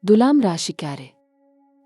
തുലാം രാശിക്കാരെ,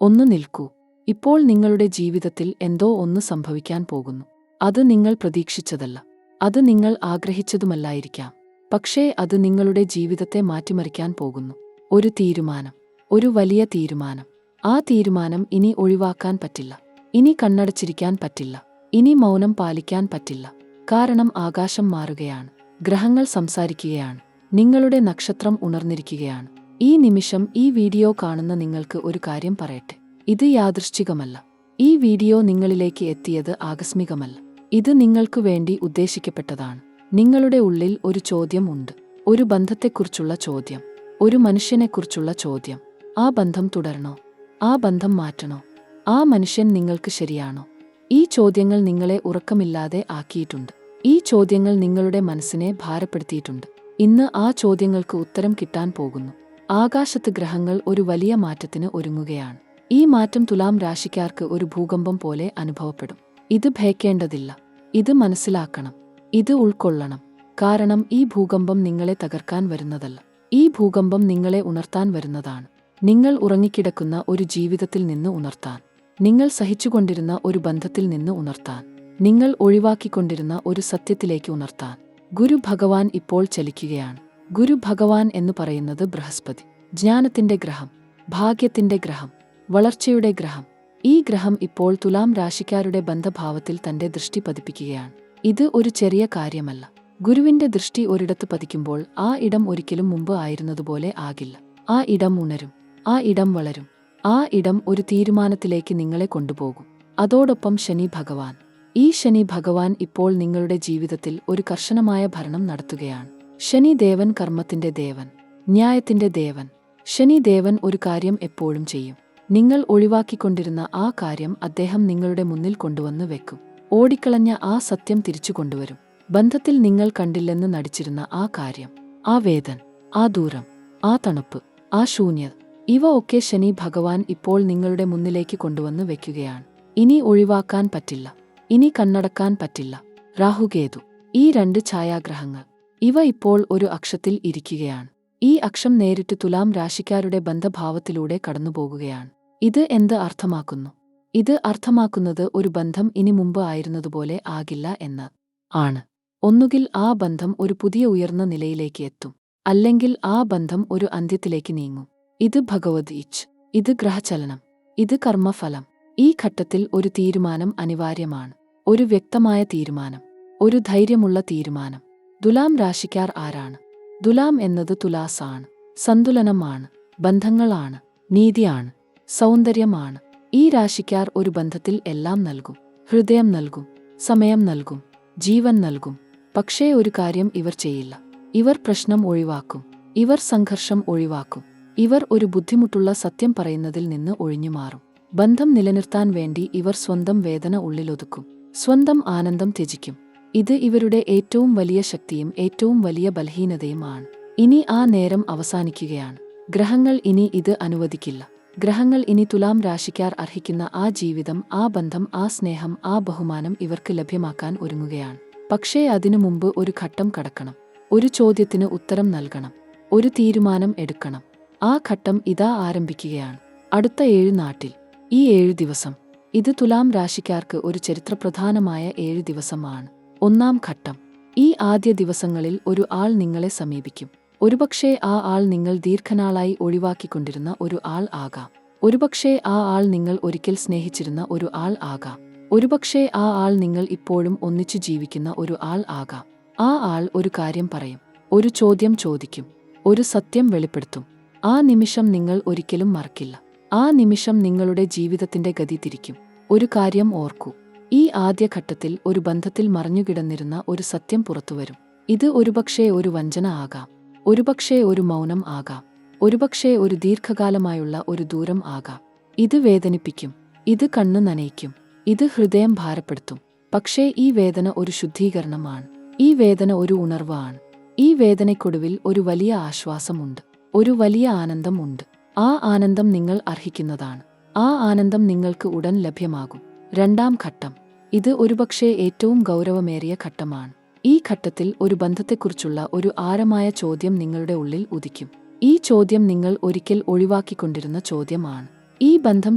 ഒന്ന് നിൽക്കൂ. ഇപ്പോൾ നിങ്ങളുടെ ജീവിതത്തിൽ എന്തോ ഒന്ന് സംഭവിക്കാൻ പോകുന്നു. അത് നിങ്ങൾ പ്രതീക്ഷിച്ചതല്ല, അത് നിങ്ങൾ ആഗ്രഹിച്ചതുമല്ലായിരിക്കാം. പക്ഷേ അത് നിങ്ങളുടെ ജീവിതത്തെ മാറ്റിമറിക്കാൻ പോകുന്നു. ഒരു തീരുമാനം, ഒരു വലിയ തീരുമാനം. ആ തീരുമാനം ഇനി ഒഴിവാക്കാൻ പറ്റില്ല. ഇനി കണ്ണടച്ചിരിക്കാൻ പറ്റില്ല. ഇനി മൗനം പാലിക്കാൻ പറ്റില്ല. കാരണം ആകാശം മാറുകയാണ്, ഗ്രഹങ്ങൾ സംസാരിക്കുകയാണ്, നിങ്ങളുടെ നക്ഷത്രം ഉണർന്നിരിക്കുകയാണ്. ഈ നിമിഷം ഈ വീഡിയോ കാണുന്ന നിങ്ങൾക്ക് ഒരു കാര്യം പറയട്ടെ. ഇത് യാദൃശ്ചികമല്ല. ഈ വീഡിയോ നിങ്ങളിലേക്ക് എത്തിയത് ആകസ്മികമല്ല. ഇത് നിങ്ങൾക്ക് വേണ്ടി ഉദ്ദേശിക്കപ്പെട്ടതാണ്. നിങ്ങളുടെ ഉള്ളിൽ ഒരു ചോദ്യം ഉണ്ട്. ഒരു ബന്ധത്തെക്കുറിച്ചുള്ള ചോദ്യം, ഒരു മനുഷ്യനെക്കുറിച്ചുള്ള ചോദ്യം. ആ ബന്ധം തുടരണോ? ആ ബന്ധം മാറ്റണോ? ആ മനുഷ്യൻ നിങ്ങൾക്ക് ശരിയാണോ? ഈ ചോദ്യങ്ങൾ നിങ്ങളെ ഉറക്കമില്ലാതെ ആക്കിയിട്ടുണ്ട്. ഈ ചോദ്യങ്ങൾ നിങ്ങളുടെ മനസ്സിനെ ഭാരപ്പെടുത്തിയിട്ടുണ്ട്. ഇന്ന് ആ ചോദ്യങ്ങൾക്ക് ഉത്തരം കിട്ടാൻ പോകുന്നു. ആകാശത്ത് ഗ്രഹങ്ങൾ ഒരു വലിയ മാറ്റത്തിന് ഒരുങ്ങുകയാണ്. ഈ മാറ്റം തുലാം രാശിക്കാർക്ക് ഒരു ഭൂകമ്പം പോലെ അനുഭവപ്പെടും. ഇത് ഭയക്കേണ്ടതില്ല. ഇത് മനസ്സിലാക്കണം. ഇത് ഉൾക്കൊള്ളണം. കാരണം ഈ ഭൂകമ്പം നിങ്ങളെ തകർക്കാൻ വരുന്നതല്ല. ഈ ഭൂകമ്പം നിങ്ങളെ ഉണർത്താൻ വരുന്നതാണ്. നിങ്ങൾ ഉറങ്ങിക്കിടക്കുന്ന ഒരു ജീവിതത്തിൽ നിന്ന് ഉണർത്താൻ, നിങ്ങൾ സഹിച്ചുകൊണ്ടിരുന്ന ഒരു ബന്ധത്തിൽ നിന്ന് ഉണർത്താൻ, നിങ്ങൾ ഒഴിവാക്കിക്കൊണ്ടിരുന്ന ഒരു സത്യത്തിലേക്ക് ഉണർത്താൻ. ഗുരു ഭഗവാൻ ഇപ്പോൾ ചലിക്കുകയാണ്. ഗുരു ഭഗവാൻ എന്ന് പറയുന്നത് ബൃഹസ്പതി, ജ്ഞാനത്തിന്റെ ഗ്രഹം, ഭാഗ്യത്തിന്റെ ഗ്രഹം, വളർച്ചയുടെ ഗ്രഹം. ഈ ഗ്രഹം ഇപ്പോൾ തുലാം രാശിക്കാരുടെ ബന്ധഭാവത്തിൽ തന്റെ ദൃഷ്ടി പതിപ്പിക്കുകയാണ്. ഇത് ഒരു ചെറിയ കാര്യമല്ല. ഗുരുവിന്റെ ദൃഷ്ടി ഒരിടത്ത് പതിക്കുമ്പോൾ ആ ഇടം ഒരിക്കലും മുമ്പ് ആയിരുന്നതുപോലെ ആകില്ല. ആ ഇടം ഉണരും, ആ ഇടം വളരും, ആ ഇടം ഒരു തീരുമാനത്തിലേക്ക് നിങ്ങളെ കൊണ്ടുപോകും. അതോടൊപ്പം ശനി ഭഗവാൻ, ഈ ശനി ഭഗവാൻ ഇപ്പോൾ നിങ്ങളുടെ ജീവിതത്തിൽ ഒരു കർശനമായ ഭരണം നടത്തുകയാണ്. ശനി ദേവൻ കർമ്മത്തിന്റെ ദേവൻ, ന്യായത്തിന്റെ ദേവൻ. ശനി ദേവൻ ഒരു കാര്യം എപ്പോഴും ചെയ്യും. നിങ്ങൾ ഒഴിവാക്കിക്കൊണ്ടിരുന്ന ആ കാര്യം അദ്ദേഹം നിങ്ങളുടെ മുന്നിൽ കൊണ്ടുവന്ന് വെക്കും. ഓടിക്കളഞ്ഞ ആ സത്യം തിരിച്ചു കൊണ്ടുവരും. ബന്ധത്തിൽ നിങ്ങൾ കണ്ടില്ലെന്ന് നടിച്ചിരുന്ന ആ കാര്യം, ആ വേദന, ആ ദൂരം, ആ തണുപ്പ്, ആ ശൂന്യത, ഇവ ഒക്കെ ശനി ഭഗവാൻ ഇപ്പോൾ നിങ്ങളുടെ മുന്നിലേക്ക് കൊണ്ടുവന്ന് വെക്കുകയാണ്. ഇനി ഒഴിവാക്കാൻ പറ്റില്ല. ഇനി കണ്ണടക്കാൻ പറ്റില്ല. രാഹുകേതു, ഈ രണ്ട് ഛായാഗ്രഹങ്ങൾ, ഇവ ഇപ്പോൾ ഒരു അക്ഷത്തിൽ ഇരിക്കുകയാണ്. ഈ അക്ഷം നേരിട്ട് തുലാം രാശിക്കാരുടെ ബന്ധഭാവത്തിലൂടെ കടന്നുപോകുകയാണ്. ഇത് എന്ത് അർത്ഥമാക്കുന്നു? ഇത് അർത്ഥമാക്കുന്നത് ഒരു ബന്ധം ഇനി മുമ്പ് ആയിരുന്നതുപോലെ ആകില്ല എന്ന് ആണ്. ഒന്നുകിൽ ആ ബന്ധം ഒരു പുതിയ ഉയർന്ന നിലയിലേക്ക് എത്തും, അല്ലെങ്കിൽ ആ ബന്ധം ഒരു അന്ത്യത്തിലേക്ക് നീങ്ങും. ഇത് ഭഗവത് ഇച്ഛ, ഇത് ഗ്രഹചലനം, ഇത് കർമ്മഫലം. ഈ ഘട്ടത്തിൽ ഒരു തീരുമാനം അനിവാര്യമാണ്. ഒരു വ്യക്തമായ തീരുമാനം, ഒരു ധൈര്യമുള്ള തീരുമാനം. തുലാം രാശിക്കാർ ആരാണ്? തുലാം എന്നത് തുലാസാണ്, സന്തുലനമാണ്, ബന്ധങ്ങളാണ്, നീതിയാണ്, സൗന്ദര്യമാണ്. ഈ രാശിക്കാർ ഒരു ബന്ധത്തിൽ എല്ലാം നൽകും. ഹൃദയം നൽകും, സമയം നൽകും, ജീവൻ നൽകും. പക്ഷേ ഒരു കാര്യം ഇവർ ചെയ്യില്ല. ഇവർ പ്രശ്നം ഒഴിവാക്കും. ഇവർ സംഘർഷം ഒഴിവാക്കും. ഇവർ ഒരു ബുദ്ധിമുട്ടുള്ള സത്യം പറയുന്നതിൽ നിന്ന് ഒഴിഞ്ഞുമാറും. ബന്ധം നിലനിർത്താൻ വേണ്ടി ഇവർ സ്വന്തം വേദന ഉള്ളിലൊതുക്കും, സ്വന്തം ആനന്ദം ത്യജിക്കും. ഇത് ഇവരുടെ ഏറ്റവും വലിയ ശക്തിയും ഏറ്റവും വലിയ ബലഹീനതയുമാണ്. ഇനി ആ നേരം അവസാനിക്കുകയാണ്. ഗ്രഹങ്ങൾ ഇനി ഇത് അനുവദിക്കില്ല. ഗ്രഹങ്ങൾ ഇനി തുലാം രാശിക്കാർ അർഹിക്കുന്ന ആ ജീവിതം, ആ ബന്ധം, ആ സ്നേഹം, ആ ബഹുമാനം ഇവർക്ക് ലഭ്യമാക്കാൻ ഒരുങ്ങുകയാണ്. പക്ഷേ അതിനു മുമ്പ് ഒരു ഘട്ടം കടക്കണം. ഒരു ചോദ്യത്തിന് ഉത്തരം നൽകണം. ഒരു തീരുമാനം എടുക്കണം. ആ ഘട്ടം ഇതാ ആരംഭിക്കുകയാണ്. അടുത്ത 7 നാട്ടിൽ, ഈ 7 ദിവസം, ഇത് തുലാം രാശിക്കാർക്ക് ഒരു ചരിത്രപ്രധാനമായ 7 ദിവസമാണ്. ഒന്നാം ഘട്ടം. ഈ ആദ്യ ദിവസങ്ങളിൽ ഒരു ആൾ നിങ്ങളെ സമീപിക്കും. ഒരുപക്ഷേ ആ ആൾ നിങ്ങൾ ദീർഘനാളായി ഒഴിവാക്കിക്കൊണ്ടിരുന്ന ഒരു ആൾ ആകാം. ഒരുപക്ഷേ ആ ആൾ നിങ്ങൾ ഒരിക്കൽ സ്നേഹിച്ചിരുന്ന ഒരു ആൾ ആകാം. ഒരുപക്ഷേ ആ ആൾ നിങ്ങൾ ഇപ്പോഴും ഒന്നിച്ചു ജീവിക്കുന്ന ഒരു ആൾ ആകാം. ആ ആൾ ഒരു കാര്യം പറയും, ഒരു ചോദ്യം ചോദിക്കും, ഒരു സത്യം വെളിപ്പെടുത്തും. ആ നിമിഷം നിങ്ങൾ ഒരിക്കലും മറക്കില്ല. ആ നിമിഷം നിങ്ങളുടെ ജീവിതത്തിന്റെ ഗതി തിരിക്കും. ഒരു കാര്യം ഓർക്കൂ, ഈ ആദ്യ ഘട്ടത്തിൽ ഒരു ബന്ധത്തിൽ മറഞ്ഞുകിടന്നിരുന്ന ഒരു സത്യം പുറത്തുവരും. ഇത് ഒരുപക്ഷേ ഒരു വഞ്ചന ആകാം, ഒരുപക്ഷേ ഒരു മൗനം ആകാം, ഒരുപക്ഷേ ഒരു ദീർഘകാലമായുള്ള ഒരു ദൂരം ആകാം. ഇത് വേദനിപ്പിക്കും, ഇത് കണ്ണു നനയിക്കും, ഇത് ഹൃദയം ഭാരപ്പെടുത്തും. പക്ഷേ ഈ വേദന ഒരു ശുദ്ധീകരണമാണ്. ഈ വേദന ഒരു ഉണർവാണ്. ഈ വേദനയ്ക്കൊടുവിൽ ഒരു വലിയ ആശ്വാസമുണ്ട്, ഒരു വലിയ ആനന്ദം ഉണ്ട്. ആ ആനന്ദം നിങ്ങൾ അർഹിക്കുന്നതാണ്. ആ ആനന്ദം നിങ്ങൾക്ക് ഉടൻ ലഭ്യമാകും. രണ്ടാം ഘട്ടം. ഇത് ഒരുപക്ഷേ ഏറ്റവും ഗൗരവമേറിയ ഘട്ടമാണ്. ഈ ഘട്ടത്തിൽ ഒരു ബന്ധത്തെക്കുറിച്ചുള്ള ഒരു ആഴമായ ചോദ്യം നിങ്ങളുടെ ഉള്ളിൽ ഉദിക്കും. ഈ ചോദ്യം നിങ്ങൾ ഒരിക്കൽ ഒഴിവാക്കിക്കൊണ്ടിരുന്ന ചോദ്യമാണ്. ഈ ബന്ധം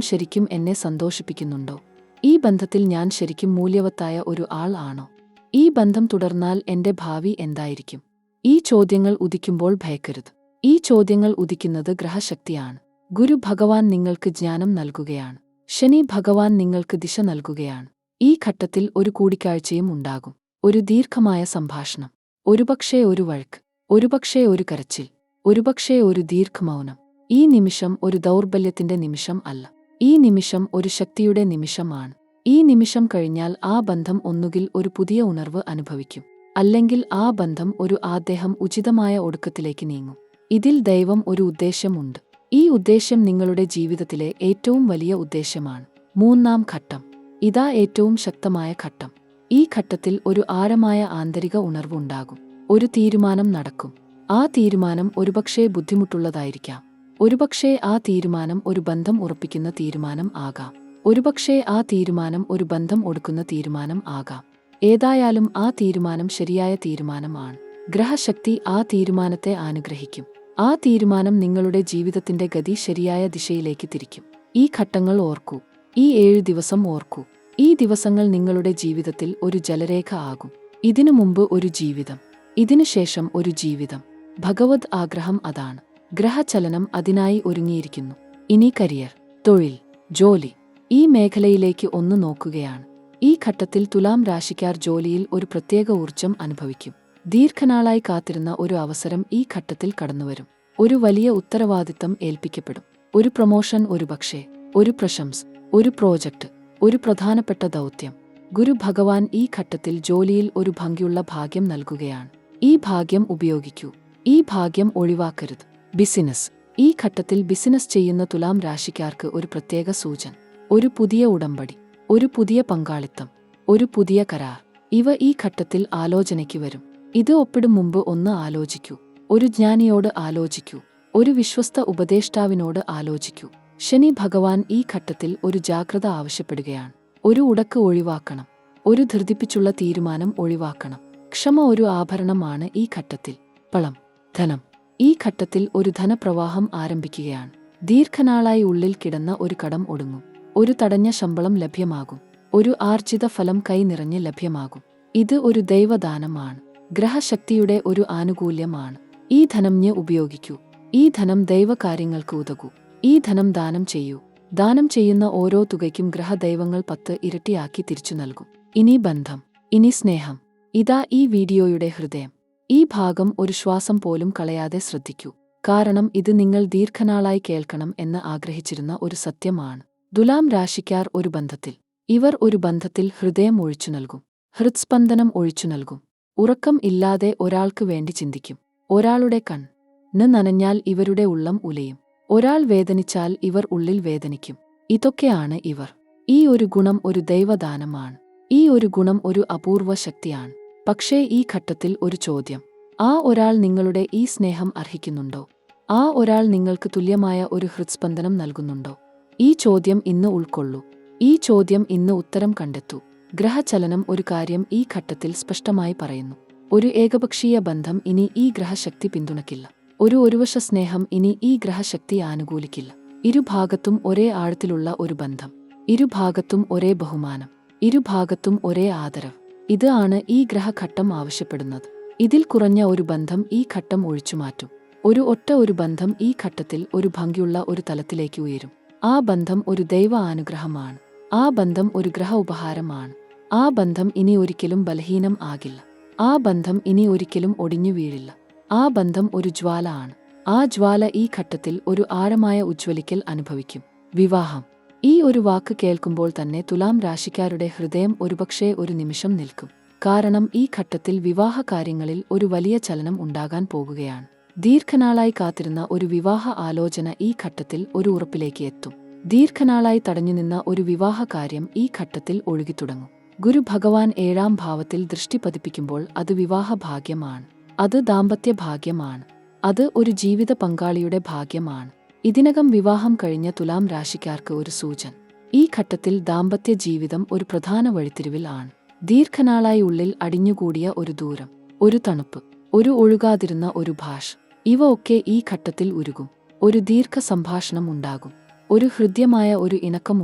ശരിക്കും എന്നെ സന്തോഷിപ്പിക്കുന്നുണ്ടോ? ഈ ബന്ധത്തിൽ ഞാൻ ശരിക്കും മൂല്യവത്തായ ഒരു ആൾ ആണോ? ഈ ബന്ധം തുടർന്നാൽ എന്റെ ഭാവി എന്തായിരിക്കും? ഈ ചോദ്യങ്ങൾ ഉദിക്കുമ്പോൾ ഭയക്കരുത്. ഈ ചോദ്യങ്ങൾ ഉദിക്കുന്നത് ഗ്രഹശക്തിയാണ്. ഗുരു ഭഗവാൻ നിങ്ങൾക്ക് ജ്ഞാനം നൽകുകയാണ്. ശനി ഭഗവാൻ നിങ്ങൾക്ക് ദിശ നൽകുകയാണ്. ഈ ഘട്ടത്തിൽ ഒരു കൂടിക്കാഴ്ചയും ഉണ്ടാകും. ഒരു ദീർഘമായ സംഭാഷണം, ഒരുപക്ഷേ ഒരു വഴക്ക്, ഒരുപക്ഷേ ഒരു കരച്ചിൽ, ഒരുപക്ഷേ ഒരു ദീർഘമൗനം. ഈ നിമിഷം ഒരു ദൗർബല്യത്തിന്റെ നിമിഷം അല്ല. ഈ നിമിഷം ഒരു ശക്തിയുടെ നിമിഷമാണ്. ഈ നിമിഷം കഴിഞ്ഞാൽ ആ ബന്ധം ഒന്നുകിൽ ഒരു പുതിയ ഉണർവ് അനുഭവിക്കും, അല്ലെങ്കിൽ ആ ബന്ധം ഒരു ആദ്ദേഹം ഉചിതമായ ഒടുക്കത്തിലേക്ക് നീങ്ങും. ഇതിൽ ദൈവം ഒരു ഉദ്ദേശ്യമുണ്ട്. ഈ ഉദ്ദേശ്യം നിങ്ങളുടെ ജീവിതത്തിലെ ഏറ്റവും വലിയ ഉദ്ദേശ്യമാണ്. മൂന്നാം ഘട്ടം. ഇതാ ഏറ്റവും ശക്തമായ ഘട്ടം. ഈ ഘട്ടത്തിൽ ഒരു ആഴമായ ആന്തരിക ഉണർവുണ്ടാകും. ഒരു തീരുമാനം നടക്കും. ആ തീരുമാനം ഒരുപക്ഷേ ബുദ്ധിമുട്ടുള്ളതായിരിക്കാം. ഒരുപക്ഷേ ആ തീരുമാനം ഒരു ബന്ധം ഉറപ്പിക്കുന്ന തീരുമാനം ആകാം. ഒരുപക്ഷേ ആ തീരുമാനം ഒരു ബന്ധം ഒടുക്കുന്ന തീരുമാനം ആകാം. ഏതായാലും ആ തീരുമാനം ശരിയായ തീരുമാനമാണ്. ഗ്രഹശക്തി ആ തീരുമാനത്തെ അനുഗ്രഹിക്കും. ആ തീരുമാനം നിങ്ങളുടെ ജീവിതത്തിന്റെ ഗതി ശരിയായ ദിശയിലേക്ക് തിരിക്കും. ഈ ഘട്ടങ്ങൾ ഓർക്കൂ. ഈ 7 ദിവസം ഓർക്കൂ. ഈ ദിവസങ്ങൾ നിങ്ങളുടെ ജീവിതത്തിൽ ഒരു ജലരേഖ ആകും. ഇതിനു മുമ്പ് ഒരു ജീവിതം, ഇതിനുശേഷം ഒരു ജീവിതം. ഭഗവത് ആഗ്രഹം അതാണ്. ഗ്രഹചലനം അതിനായി ഒരുങ്ങിയിരിക്കുന്നു. ഇനി കരിയർ, തൊഴിൽ, ജോലി, ഈ മേഖലയിലേക്ക് ഒന്ന് നോക്കുകയാണ്. ഈ ഘട്ടത്തിൽ തുലാം രാശിക്കാർ ജോലിയിൽ ഒരു പ്രത്യേക ഊർജം അനുഭവിക്കും. ദീർഘനാളായി കാത്തിരുന്ന ഒരു അവസരം ഈ ഘട്ടത്തിൽ കടന്നുവരും. ഒരു വലിയ ഉത്തരവാദിത്തം ഏൽപ്പിക്കപ്പെടും. ഒരു പ്രൊമോഷൻ, ഒരുപക്ഷേ ഒരു പ്രശംസ, ഒരു പ്രോജക്റ്റ്, ഒരു പ്രധാനപ്പെട്ട ദൗത്യം. ഗുരു ഭഗവാൻ ഈ ഘട്ടത്തിൽ ജോലിയിൽ ഒരു ഭംഗിയുള്ള ഭാഗ്യം നൽകുകയാണ്. ഈ ഭാഗ്യം ഉപയോഗിക്കൂ. ഈ ഭാഗ്യം ഒഴിവാക്കരുത്. ബിസിനസ്. ഈ ഘട്ടത്തിൽ ബിസിനസ് ചെയ്യുന്ന തുലാം രാശിക്കാർക്ക് ഒരു പ്രത്യേക സൂചന. ഒരു പുതിയ ഉടമ്പടി, ഒരു പുതിയ പങ്കാളിത്തം, ഒരു പുതിയ കരാർ. ഇവ ഈ ഘട്ടത്തിൽ ആലോചനയ്ക്ക് വരും. ഇത് ഒപ്പിടും മുമ്പ് ഒന്ന് ആലോചിക്കൂ. ഒരു ജ്ഞാനിയോട് ആലോചിക്കൂ. ഒരു വിശ്വസ്ത ഉപദേഷ്ടാവിനോട് ആലോചിക്കൂ. ശനി ഭഗവാൻ ഈ ഘട്ടത്തിൽ ഒരു ജാഗ്രത ആവശ്യപ്പെടുകയാണ്. ഒരു ഉടക്ക് ഒഴിവാക്കണം. ഒരു ധൃതിപ്പിച്ചുള്ള തീരുമാനം ഒഴിവാക്കണം. ക്ഷമ ഒരു ആഭരണമാണ് ഈ ഘട്ടത്തിൽ. പണം, ധനം. ഈ ഘട്ടത്തിൽ ഒരു ധനപ്രവാഹം ആരംഭിക്കുകയാണ്. ദീർഘനാളായി ഉള്ളിൽ കിടന്ന ഒരു കടം ഒടുങ്ങും. ഒരു തടഞ്ഞ ശമ്പളം ലഭ്യമാകും. ഒരു ആർജിത ഫലം കൈ നിറഞ്ഞ് ലഭ്യമാകും. ഇത് ഒരു ദൈവദാനമാണ്. ഗ്രഹശക്തിയുടെ ഒരു ആനുകൂല്യമാണ്. ഈ ധനം ഉപയോഗിക്കൂ. ഈ ധനം ദൈവകാര്യങ്ങൾക്ക് ഉതകൂ. ഈ ധനം ദാനം ചെയ്യൂ. ദാനം ചെയ്യുന്ന ഓരോ തുകയ്ക്കും ഗ്രഹദൈവങ്ങൾ 10 ഇരട്ടിയാക്കി തിരിച്ചു നൽകും. ഇനി ബന്ധം, ഇനി സ്നേഹം. ഇതാ ഈ വീഡിയോയുടെ ഹൃദയം. ഈ ഭാഗം ഒരു ശ്വാസം പോലും കളയാതെ ശ്രദ്ധിക്കൂ. കാരണം ഇത് നിങ്ങൾ ദീർഘനാളായി കേൾക്കണം എന്ന് ആഗ്രഹിച്ചിരുന്ന ഒരു സത്യമാണ്. തുലാം രാശിക്കാർ ഒരു ബന്ധത്തിൽ. ഇവർ ഒരു ബന്ധത്തിൽ ഹൃദയം ഒഴിച്ചു നൽകും. ഹൃത്സ്പന്ദനം ഒഴിച്ചു നൽകും. ഉറക്കം ഇല്ലാതെ ഒരാൾക്ക് വേണ്ടി ചിന്തിക്കും. ഒരാളുടെ കണ്ണ് നനഞ്ഞാൽ ഇവരുടെ ഉള്ളം ഉലയും. ഒരാൾ വേദനിച്ചാൽ ഇവർ ഉള്ളിൽ വേദനിക്കും. ഇതൊക്കെയാണ് ഇവർ. ഈ ഒരു ഗുണം ഒരു ദൈവദാനമാണ്. ഈ ഒരു ഗുണം ഒരു അപൂർവ ശക്തിയാണ്. പക്ഷേ ഈ ഘട്ടത്തിൽ ഒരു ചോദ്യം. ആ ഒരാൾ നിങ്ങളുടെ ഈ സ്നേഹം അർഹിക്കുന്നുണ്ടോ? ആ ഒരാൾ നിങ്ങൾക്ക് തുല്യമായ ഒരു ഹൃത്സ്പന്ദനം നൽകുന്നുണ്ടോ? ഈ ചോദ്യം ഇന്ന് ഉൾക്കൊള്ളൂ. ഈ ചോദ്യം ഇന്ന് ഉത്തരം കണ്ടെത്തൂ. ഗ്രഹചലനം ഒരു കാര്യം ഈ ഘട്ടത്തിൽ സ്പഷ്ടമായി പറയുന്നു. ഒരു ഏകപക്ഷീയ ബന്ധം ഇനി ഈ ഗ്രഹശക്തി പിന്തുണയ്ക്കില്ല. ഒരുവശ സ്നേഹം ഇനി ഈ ഗ്രഹശക്തി ആനുകൂലിക്കില്ല. ഇരുഭാഗത്തും ഒരേ ആഴത്തിലുള്ള ഒരു ബന്ധം. ഇരുഭാഗത്തും ഒരേ ബഹുമാനം. ഇരുഭാഗത്തും ഒരേ ആദരവ്. ഇത് ആണ് ഈ ഗ്രഹഘട്ടം ആവശ്യപ്പെടുന്നത്. ഇതിൽ കുറഞ്ഞ ഒരു ബന്ധം ഈ ഘട്ടം ഒഴിച്ചുമാറ്റും. ഒരു ബന്ധം ഈ ഘട്ടത്തിൽ ഒരു ഭംഗിയുള്ള ഒരു തലത്തിലേക്ക് ഉയരും. ആ ബന്ധം ഒരു ദൈവ അനുഗ്രഹമാണ്. ആ ബന്ധം ഒരു ഗ്രഹ ഉപഹാരമാണ്. ആ ബന്ധം ഇനി ഒരിക്കലും ബലഹീനം ആകില്ല. ആ ബന്ധം ഇനി ഒരിക്കലും ഒടിഞ്ഞു വീഴില്ല. ആ ബന്ധം ഒരു ജ്വാല ആണ്. ആ ജ്വാല ഈ ഘട്ടത്തിൽ ഒരു ആഴമായ ഉജ്ജ്വലിക്കൽ അനുഭവിക്കും. വിവാഹം. ഈ ഒരു വാക്ക് കേൾക്കുമ്പോൾ തന്നെ തുലാം രാശിക്കാരുടെ ഹൃദയം ഒരുപക്ഷേ ഒരു നിമിഷം നിൽക്കും. കാരണം ഈ ഘട്ടത്തിൽ വിവാഹ കാര്യങ്ങളിൽ ഒരു വലിയ ചലനം ഉണ്ടാകാൻ പോകുകയാണ്. ദീർഘനാളായി കാത്തിരുന്ന ഒരു വിവാഹ ആലോചന ഈ ഘട്ടത്തിൽ ഒരു ഉറപ്പിലേക്ക് എത്തും. ദീർഘനാളായി തടഞ്ഞുനിന്ന ഒരു വിവാഹ കാര്യം ഈ ഘട്ടത്തിൽ ഒഴുകിത്തുടങ്ങും. ഗുരു ഭഗവാൻ 7ാം ഭാവത്തിൽ ദൃഷ്ടി പതിപ്പിക്കുമ്പോൾ അത് വിവാഹ ഭാഗ്യമാണ്. അത് ദാമ്പത്യ ഭാഗ്യമാണ്. അത് ഒരു ജീവിത പങ്കാളിയുടെ ഭാഗ്യമാണ്. ഇതിനകം വിവാഹം കഴിഞ്ഞ തുലാം രാശിക്കാർക്ക് ഒരു സൂചന. ഈ ഘട്ടത്തിൽ ദാമ്പത്യ ജീവിതം ഒരു പ്രധാന വഴിത്തിരിവിൽ ആണ്. ദീർഘനാളായി ഉള്ളിൽ അടിഞ്ഞുകൂടിയ ഒരു ദൂരം, ഒരു തണുപ്പ്, ഒരു ഒഴുകാതിരുന്ന ഒരു ഭാഷ. ഇവ ഒക്കെ ഈ ഘട്ടത്തിൽ ഉരുകും. ഒരു ദീർഘ സംഭാഷണം ഉണ്ടാകും. ഒരു ഹൃദ്യമായ ഒരു ഇണക്കം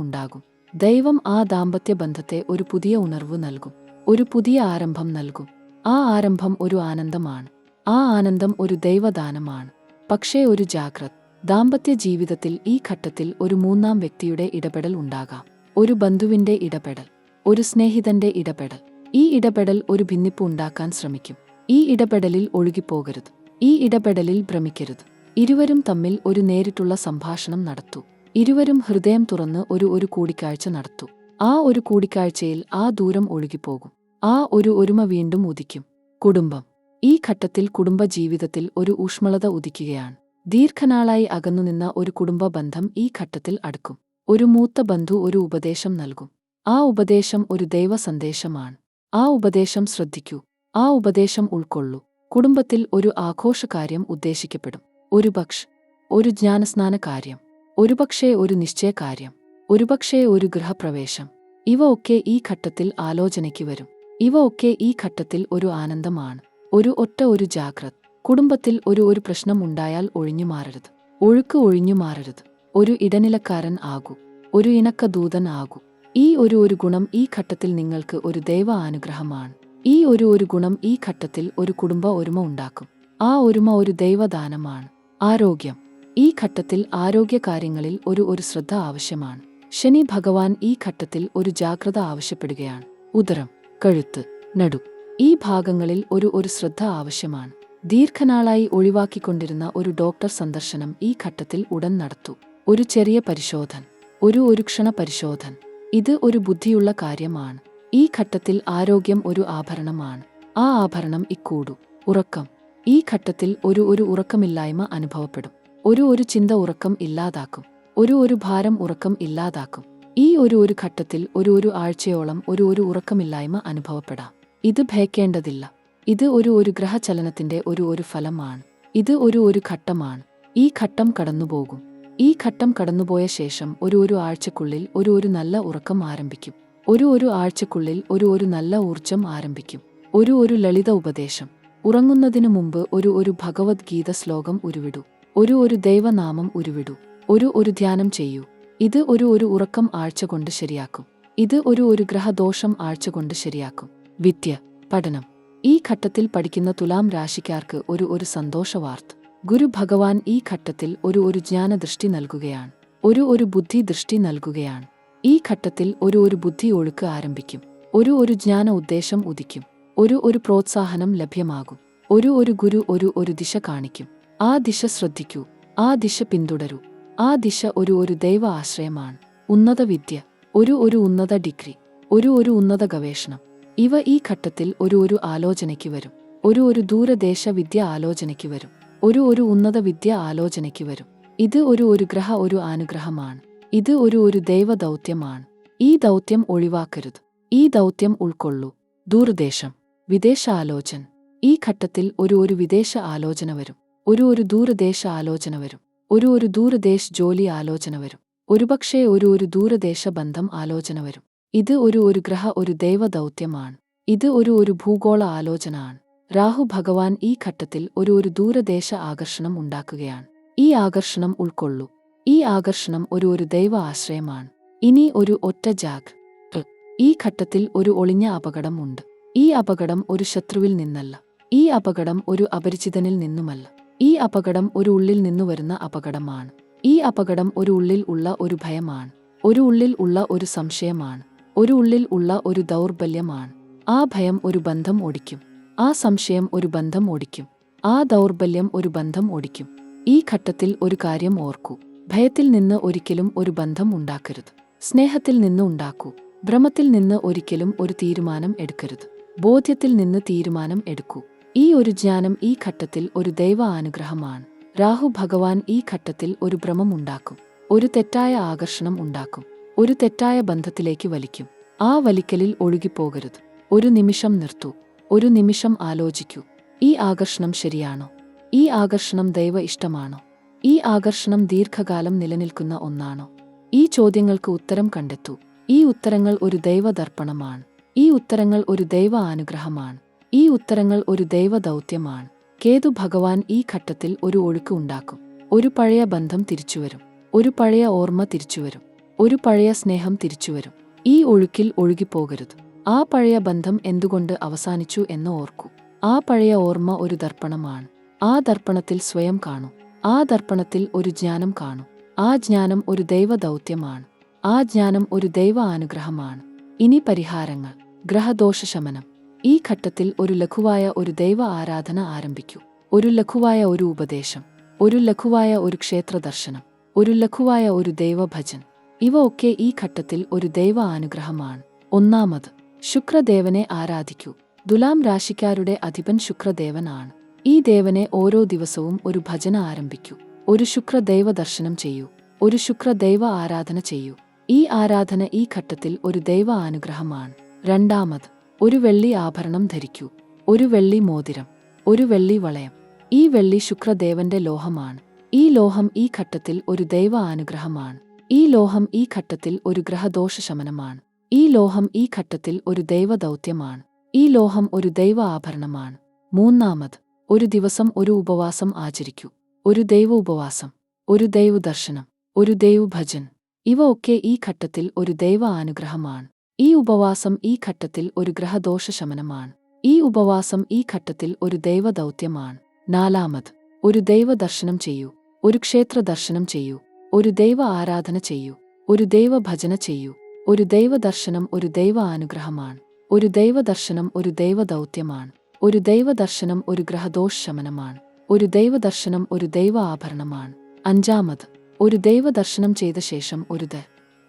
ഉണ്ടാകും. ദൈവം ആ ദാമ്പത്യ ബന്ധത്തെ ഒരു പുതിയ ഉണർവ് നൽകും. ഒരു പുതിയ ആരംഭം നൽകും. ആ ആരംഭം ഒരു ആനന്ദമാണ്. ആ ആനന്ദം ഒരു ദൈവദാനമാണ്. പക്ഷേ ഒരു ജാഗ്രത. ദാമ്പത്യ ജീവിതത്തിൽ ഈ ഘട്ടത്തിൽ ഒരു മൂന്നാം വ്യക്തിയുടെ ഇടപെടൽ ഉണ്ടാകാം. ഒരു ബന്ധുവിന്റെ ഇടപെടൽ, ഒരു സ്നേഹിതന്റെ ഇടപെടൽ. ഈ ഇടപെടൽ ഒരു ഭിന്നിപ്പ് ഉണ്ടാക്കാൻ ശ്രമിക്കും. ഈ ഇടപെടലിൽ ഒഴുകിപ്പോകരുത്. ഈ ഇടപെടലിൽ ഭ്രമിക്കരുത്. ഇരുവരും തമ്മിൽ ഒരു നേരിട്ടുള്ള സംഭാഷണം നടത്തൂ. ഇരുവരും ഹൃദയം തുറന്ന് ഒരു കൂടിക്കാഴ്ച നടത്തൂ. ആ ഒരു കൂടിക്കാഴ്ചയിൽ ആ ദൂരം ഒഴുകിപ്പോകും. ആ ഒരു ഒരുമ വീണ്ടും ഉദിക്കും. കുടുംബം. ഈ ഘട്ടത്തിൽ കുടുംബ ജീവിതത്തിൽ ഒരു ഊഷ്മളത ഉദിക്കുകയാണ്. ദീർഘനാളായി അകന്നുനിന്ന ഒരു കുടുംബ ബന്ധം ഈ ഘട്ടത്തിൽ അടുക്കും. ഒരു മൂത്ത ബന്ധു ഒരു ഉപദേശം നൽകും. ആ ഉപദേശം ഒരു ദൈവ സന്ദേശമാണ്. ആ ഉപദേശം ശ്രദ്ധിക്കൂ. ആ ഉപദേശം ഉൾക്കൊള്ളൂ. കുടുംബത്തിൽ ഒരു ആഘോഷകാര്യം ഉദ്ദേശിക്കപ്പെടും. ഒരു ജ്ഞാനസ്നാന കാര്യം, ഒരുപക്ഷേ ഒരു നിശ്ചയകാര്യം, ഒരുപക്ഷേ ഒരു ഗൃഹപ്രവേശം. ഇവ ഒക്കെ ഈ ഘട്ടത്തിൽ ആലോചനയ്ക്ക് വരും. ഇവ ഒക്കെ ഈ ഘട്ടത്തിൽ ഒരു ആനന്ദമാണ്. ഒരു ജാഗ്രത. കുടുംബത്തിൽ ഒരു പ്രശ്നം ഉണ്ടായാൽ ഒഴിഞ്ഞുമാറരുത്. ഒഴിഞ്ഞുമാറരുത്. ഒരു ഇടനിലക്കാരൻ ആകൂ. ഒരു ഇണക്കദൂതൻ ആകൂ. ഈ ഒരു ഗുണം ഈ ഘട്ടത്തിൽ നിങ്ങൾക്ക് ഒരു ദൈവ അനുഗ്രഹമാണ്. ഈ ഒരു ഗുണം ഈ ഘട്ടത്തിൽ ഒരു കുടുംബ ഒരുമ ഉണ്ടാക്കും. ആ ഒരുമ ഒരു ദൈവദാനമാണ്. ആരോഗ്യം. ഈ ഘട്ടത്തിൽ ആരോഗ്യകാര്യങ്ങളിൽ ഒരു ശ്രദ്ധ ആവശ്യമാണ്. ശനി ഭഗവാൻ ഈ ഘട്ടത്തിൽ ഒരു ജാഗ്രത ആവശ്യപ്പെടുകയാണ്. ഉദരം, കഴുത്ത്, നടു ഈ ഭാഗങ്ങളിൽ ഒരു ശ്രദ്ധ ആവശ്യമാണ്. ദീർഘനാളായി ഒഴിവാക്കിക്കൊണ്ടിരുന്ന ഒരു ഡോക്ടർ സന്ദർശനം ഈ ഘട്ടത്തിൽ ഉടൻ നടത്തൂ. ഒരു ചെറിയ പരിശോധന, ഒരു ക്ഷണ പരിശോധന. ഇത് ഒരു ബുദ്ധിയുള്ള കാര്യമാണ്. ഈ ഘട്ടത്തിൽ ആരോഗ്യം ഒരു ആഭരണമാണ്. ആ ആഭരണം ഇക്കൂടു. ഉറക്കം. ഈ ഘട്ടത്തിൽ ഒരു ഉറക്കമില്ലായ്മ അനുഭവപ്പെടും. ഒരു ചിന്ത ഉറക്കം ഇല്ലാതാക്കും. ഒരു ഭാരം ഉറക്കം ഇല്ലാതാക്കും. ഈ ഒരു ഘട്ടത്തിൽ ഒരു ആഴ്ചയോളം ഒരു ഉറക്കമില്ലായ്മ അനുഭവപ്പെടാം. ഇത് ഭയക്കേണ്ടതില്ല. ഇത് ഒരു ഗ്രഹചലനത്തിന്റെ ഒരു ഫലമാണ്. ഇത് ഒരു ഘട്ടമാണ്. ഈ ഘട്ടം കടന്നുപോകും. ഈ ഘട്ടം കടന്നുപോയ ശേഷം ഒരു ആഴ്ചക്കുള്ളിൽ ഒരു നല്ല ഉറക്കം ആരംഭിക്കും. ഒരു ആഴ്ചക്കുള്ളിൽ ഒരു നല്ല ഊർജം ആരംഭിക്കും. ഒരു ലളിത ഉപദേശം. ഉറങ്ങുന്നതിനു മുമ്പ് ഒരു ഭഗവത്ഗീത ശ്ലോകം ഉരുവിടൂ. ഒരു ദൈവനാമം ഉരുവിടൂ. ഒരു ധ്യാനം ചെയ്യൂ. ഇത് ഒരു ഉറക്കം ആഴ്ച കൊണ്ട് ശരിയാക്കും. ഇത് ഒരു ഗ്രഹദോഷം ആഴ്ച കൊണ്ട് ശരിയാക്കും. വിദ്യ, പഠനം. ഈ ഘട്ടത്തിൽ പഠിക്കുന്ന തുലാം രാശിക്കാർക്ക് ഒരു സന്തോഷവാർത്ത. ഗുരു ഭഗവാൻ ഈ ഘട്ടത്തിൽ ഒരു ജ്ഞാനദൃഷ്ടി നൽകുകയാണ്. ഒരു ബുദ്ധി ദൃഷ്ടി നൽകുകയാണ്. ഈ ഘട്ടത്തിൽ ഒരു ബുദ്ധി ഒഴുക്ക് ആരംഭിക്കും. ഒരു ജ്ഞാന ഉദ്ദേശം ഉദിക്കും. ഒരു പ്രോത്സാഹനം ലഭ്യമാകും. ഒരു ഗുരു ഒരു ദിശ കാണിക്കും. ആ ദിശ ശ്രദ്ധിക്കൂ. ആ ദിശ പിന്തുടരൂ. ആ ദിശ ഒരു ദൈവ ആശ്രയമാണ്. ഉന്നത വിദ്യ, ഒരു ഉന്നത ഡിഗ്രി, ഒരു ഉന്നത ഗവേഷണം. ഇവ ഈ ഘട്ടത്തിൽ ഒരു ആലോചനയ്ക്ക് വരും. ഒരു ദൂരദേശ വിദ്യ ആലോചനയ്ക്ക് വരും. ഒരു ഉന്നത വിദ്യ ആലോചനയ്ക്ക് വരും. ഇത് ഒരു ഗ്രഹ അനുഗ്രഹമാണ്. ഇത് ഒരു ദൈവ ദൗത്യമാണ്. ഈ ദൗത്യം ഒഴിവാക്കരുത്. ഈ ദൗത്യം ഉൾക്കൊള്ളൂ. ദൂരദേശം, വിദേശ ആലോചന. ഈ ഘട്ടത്തിൽ ഒരു വിദേശ ആലോചന വരും. ഒരു ദൂരദേശ ആലോചന വരും. ഒരു ദൂരദേശ ജോലി ആലോചന വരും. ഒരുപക്ഷേ ഒരു ദൂരദേശ ബന്ധം ആലോചന വരും. ഇത് ഒരു ഗ്രഹ ദൈവ ദൗത്യമാണ്. ഇത് ഒരു ഭൂഗോള ആലോചന ആണ്. രാഹു ഭഗവാൻ ഈ ഘട്ടത്തിൽ ഒരു ദൂരദേശ ആകർഷണം ഉണ്ടാക്കുകയാണ്. ഈ ആകർഷണം ഉൾക്കൊള്ളൂ. ഈ ആകർഷണം ഒരു ദൈവ ആശ്രയമാണ്. ഇനി ഒരു ഒറ്റ ജാഗ്രത. ഈ ഘട്ടത്തിൽ ഒരു ഒളിഞ്ഞ അപകടം ഉണ്ട്. ഈ അപകടം ഒരു ശത്രുവിൽ നിന്നല്ല. ഈ അപകടം ഒരു അപരിചിതനിൽ നിന്നുമല്ല. ഈ അപകടം ഒരു ഉള്ളിൽ നിന്നു വരുന്ന അപകടമാണ്. ഈ അപകടം ഒരു ഉള്ളിൽ ഉള്ള ഒരു ഭയമാണ്. ഒരു ഉള്ളിൽ ഉള്ള ഒരു സംശയമാണ്. ഒരു ഉള്ളിൽ ഉള്ള ഒരു ദൗർബല്യമാണ്. ആ ഭയം ഒരു ബന്ധം ഒടിക്കും. ആ സംശയം ഒരു ബന്ധം ഒടിക്കും. ആ ദൗർബല്യം ഒരു ബന്ധം ഒടിക്കും. ഈ ഘട്ടത്തിൽ ഒരു കാര്യം ഓർക്കൂ. ഭയത്തിൽ നിന്ന് ഒരിക്കലും ഒരു ബന്ധം ഉണ്ടാക്കരുത്. സ്നേഹത്തിൽ നിന്ന് ഉണ്ടാക്കൂ. ഭ്രമത്തിൽ നിന്ന് ഒരിക്കലും ഒരു തീരുമാനം എടുക്കരുത്. ബോധ്യത്തിൽ നിന്ന് തീരുമാനം എടുക്കൂ. ഈ ഒരു ജ്ഞാനം ഈ ഘട്ടത്തിൽ ഒരു ദൈവ അനുഗ്രഹമാണ്. രാഹു ഭഗവാൻ ഈ ഘട്ടത്തിൽ ഒരു ഭ്രമം ഉണ്ടാക്കും. ഒരു തെറ്റായ ആകർഷണം ഉണ്ടാക്കും. ഒരു തെറ്റായ ബന്ധത്തിലേക്ക് വലിക്കും. ആ വലിക്കലിൽ ഒഴുകിപ്പോകരുത്. ഒരു നിമിഷം നിർത്തൂ. ഒരു നിമിഷം ആലോചിക്കൂ. ഈ ആകർഷണം ശരിയാണോ? ഈ ആകർഷണം ദൈവ ഇഷ്ടമാണോ? ഈ ആകർഷണം ദീർഘകാലം നിലനിൽക്കുന്ന ഒന്നാണോ? ഈ ചോദ്യങ്ങൾക്ക് ഉത്തരം കണ്ടെത്തൂ. ഈ ഉത്തരങ്ങൾ ഒരു ദൈവ ദർപ്പണമാണ്. ഈ ഉത്തരങ്ങൾ ഒരു ദൈവ അനുഗ്രഹമാണ്. ഈ ഉത്തരങ്ങൾ ഒരു ദൈവ ദൗത്യമാണ്. കേതു ഭഗവാൻ ഈ ഘട്ടത്തിൽ ഒരു ഒഴുക്ക് ഉണ്ടാക്കും. ഒരു പഴയ ബന്ധം തിരിച്ചുവരും. ഒരു പഴയ ഓർമ്മ തിരിച്ചുവരും. ഒരു പഴയ സ്നേഹം തിരിച്ചുവരും. ഈ ഒഴുക്കിൽ ഒഴുകിപ്പോകരുത്. ആ പഴയ ബന്ധം എന്തുകൊണ്ട് അവസാനിച്ചു എന്ന് ഓർക്കൂ. ആ പഴയ ഓർമ്മ ഒരു ദർപ്പണമാണ്. ആ ദർപ്പണത്തിൽ സ്വയം കാണൂ. ആ ദർപ്പണത്തിൽ ഒരു ജ്ഞാനം കാണൂ. ആ ജ്ഞാനം ഒരു ദൈവദൗത്യമാണ്. ആ ജ്ഞാനം ഒരു ദൈവ അനുഗ്രഹമാണ്. ഇനി പരിഹാരങ്ങൾ. ഗ്രഹദോഷശമനം. ഈ ഘട്ടത്തിൽ ഒരു ലഘുവായ ഒരു ദൈവ ആരാധന ആരംഭിക്കൂ. ഒരു ലഘുവായ ഒരു ഉപദേശം, ഒരു ലഘുവായ ഒരു ക്ഷേത്ര ദർശനം, ഒരു ലഘുവായ ഒരു ദൈവഭജൻ, ഇവ ഒക്കെ ഈ ഘട്ടത്തിൽ ഒരു ദൈവ അനുഗ്രഹമാണ്. ഒന്നാമത്, ശുക്രദേവനെ ആരാധിക്കൂ. തുലാം രാശിക്കാരുടെ അധിപൻ ശുക്രദേവൻ ആണ്. ഈ ദേവനെ ഓരോ ദിവസവും ഒരു ഭജന ആരംഭിക്കൂ. ഒരു ശുക്ര ദൈവ ദർശനം ചെയ്യൂ. ഒരു ശുക്ര ദൈവ ആരാധന ചെയ്യൂ. ഈ ആരാധന ഈ ഘട്ടത്തിൽ ഒരു ദൈവ അനുഗ്രഹമാണ്. രണ്ടാമത്, ഒരു വെള്ളി ആഭരണം ധരിക്കൂ. ഒരു വെള്ളി മോതിരം, ഒരു വെള്ളി വളയം. ഈ വെള്ളി ശുക്രദേവന്റെ ലോഹമാണ്. ഈ ലോഹം ഈ ഘട്ടത്തിൽ ഒരു ദൈവ അനുഗ്രഹമാണ്. ഈ ലോഹം ഈ ഘട്ടത്തിൽ ഒരു ഗ്രഹദോഷ ശമനമാണ്. ഈ ലോഹം ഈ ഘട്ടത്തിൽ ഒരു ദൈവ ദൗത്യമാണ്. ഈ ലോഹം ഒരു ദൈവ ആഭരണമാണ്. മൂന്നാമത്, ഒരു ദിവസം ഒരു ഉപവാസം ആചരിക്കൂ. ഒരു ദൈവ ഉപവാസം, ഒരു ദൈവ ദർശനം, ഒരു ദൈവ ഭജൻ, ഇവ ഒക്കെ ഈ ഘട്ടത്തിൽ ഒരു ദൈവ അനുഗ്രഹമാണ്. ഈ ഉപവാസം ഈ ഘട്ടത്തിൽ ഒരു ഗ്രഹദോഷ ശമനമാണ്. ഈ ഉപവാസം ഈ ഘട്ടത്തിൽ ഒരു ദൈവ ദൗത്യമാണ്. നാലാമത്, ഒരു ദൈവ ദർശനം ചെയ്യൂ. ഒരു ക്ഷേത്ര ദർശനം ചെയ്യൂ. ഒരു ദൈവ ആരാധന ചെയ്യൂ. ഒരു ദൈവ ഭജന ചെയ്യൂ. ഒരു ദൈവ ദർശനം ഒരു ദൈവ അനുഗ്രഹമാണ്. ഒരു ദൈവ ദർശനം ഒരു ദൈവ ദൗത്യമാണ്. ഒരു ദൈവ ദർശനം ഒരു ഗ്രഹദോഷ ശമനമാണ്. ഒരു ദൈവ ദർശനം ഒരു ദൈവ ആഭരണമാണ്. അഞ്ചാമത്, ഒരു ദൈവ ദർശനം ചെയ്ത ശേഷം ഒരു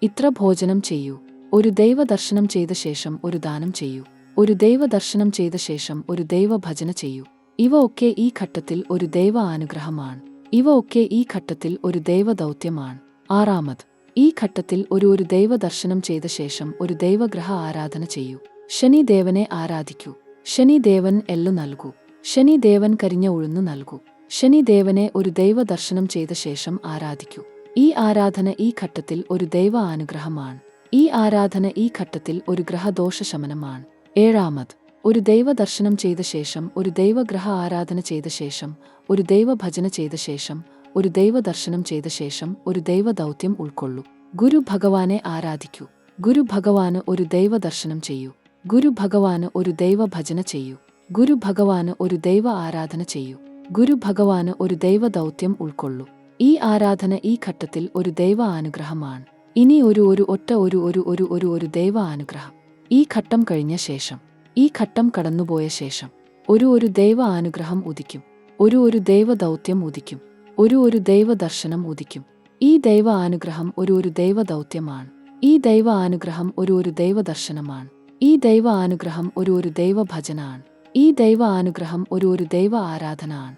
ഇത്ര ഭോജനം ചെയ്യൂ. ഒരു ദൈവ ദർശനം ചെയ്ത ശേഷം ഒരു ദാനം ചെയ്യൂ. ഒരു ദൈവ ദർശനം ചെയ്ത ശേഷം ഒരു ദൈവ ഭജന ചെയ്യൂ. ഇവ ഒക്കെ ഈ ഘട്ടത്തിൽ ഒരു ദൈവ അനുഗ്രഹമാണ്. ഇവ ഒക്കെ ഈ ഘട്ടത്തിൽ ഒരു ദൈവ ദൗത്യമാണ്. ആറാമത്, ഈ ഘട്ടത്തിൽ ഒരു ദൈവ ദർശനം ചെയ്ത ശേഷം ഒരു ദൈവഗ്രഹ ആരാധന ചെയ്യൂ. ശനി ദേവനെ ആരാധിക്കൂ. ശനി ദേവൻ എള്ളു നൽകൂ. ശനി ദേവൻ കരിഞ്ഞ ഉഴുന്നു നൽകൂ. ശനി ദേവനെ ഒരു ദൈവ ദർശനം ചെയ്ത ശേഷം ആരാധിക്കൂ. ഈ ആരാധന ഈ ഘട്ടത്തിൽ ഒരു ദൈവ അനുഗ്രഹമാണ്. ഈ ആരാധന ഈ ഘട്ടത്തിൽ ഒരു ഗ്രഹദോഷ ശമനമാണ്. ഏഴാമത്, ഒരു ദൈവ ദർശനം ചെയ്ത ശേഷം ഒരു ദൈവഗ്രഹ ആരാധന ചെയ്ത ശേഷം ഒരു ദൈവ ഭജന ചെയ്ത ശേഷം ഒരു ദൈവ ദർശനം ചെയ്ത ശേഷം ഒരു ദൈവ ദൗത്യം ഉൾക്കൊള്ളൂ. ഗുരു ഭഗവാനെ ആരാധിക്കൂ. ഗുരു ഭഗവാന് ഒരു ദൈവ ദർശനം ചെയ്യൂ. ഗുരു ഭഗവാന് ഒരു ദൈവ ഭജന ചെയ്യൂ. ഗുരു ഭഗവാന് ഒരു ദൈവ ആരാധന ചെയ്യൂ. ഗുരു ഭഗവാന് ഒരു ദൈവ ദൗത്യം ഉൾക്കൊള്ളൂ. ഈ ആരാധന ഈ ഘട്ടത്തിൽ ഒരു ദൈവ അനുഗ്രഹമാണ്. ഇനി ഒരു ദൈവ അനുഗ്രഹം. ഈ ഘട്ടം കഴിഞ്ഞ ശേഷം, ഈ ഘട്ടം കടന്നുപോയ ശേഷം ഒരു ദൈവ അനുഗ്രഹം ഉദിക്കും. ഒരു ദൈവ ദൗത്യം ഉദിക്കും. ഒരു ദൈവ ദർശനം ഉദിക്കും. ഈ ദൈവ അനുഗ്രഹം ഒരു ദൈവ ദൗത്യമാണ്. ഈ ദൈവ അനുഗ്രഹം ഒരു ദൈവ ദർശനമാണ്. ഈ ദൈവ അനുഗ്രഹം ഒരു ദൈവ ഭജനാണ്. ഈ ദൈവ അനുഗ്രഹം ഒരു ദൈവ ആരാധനയാണ്.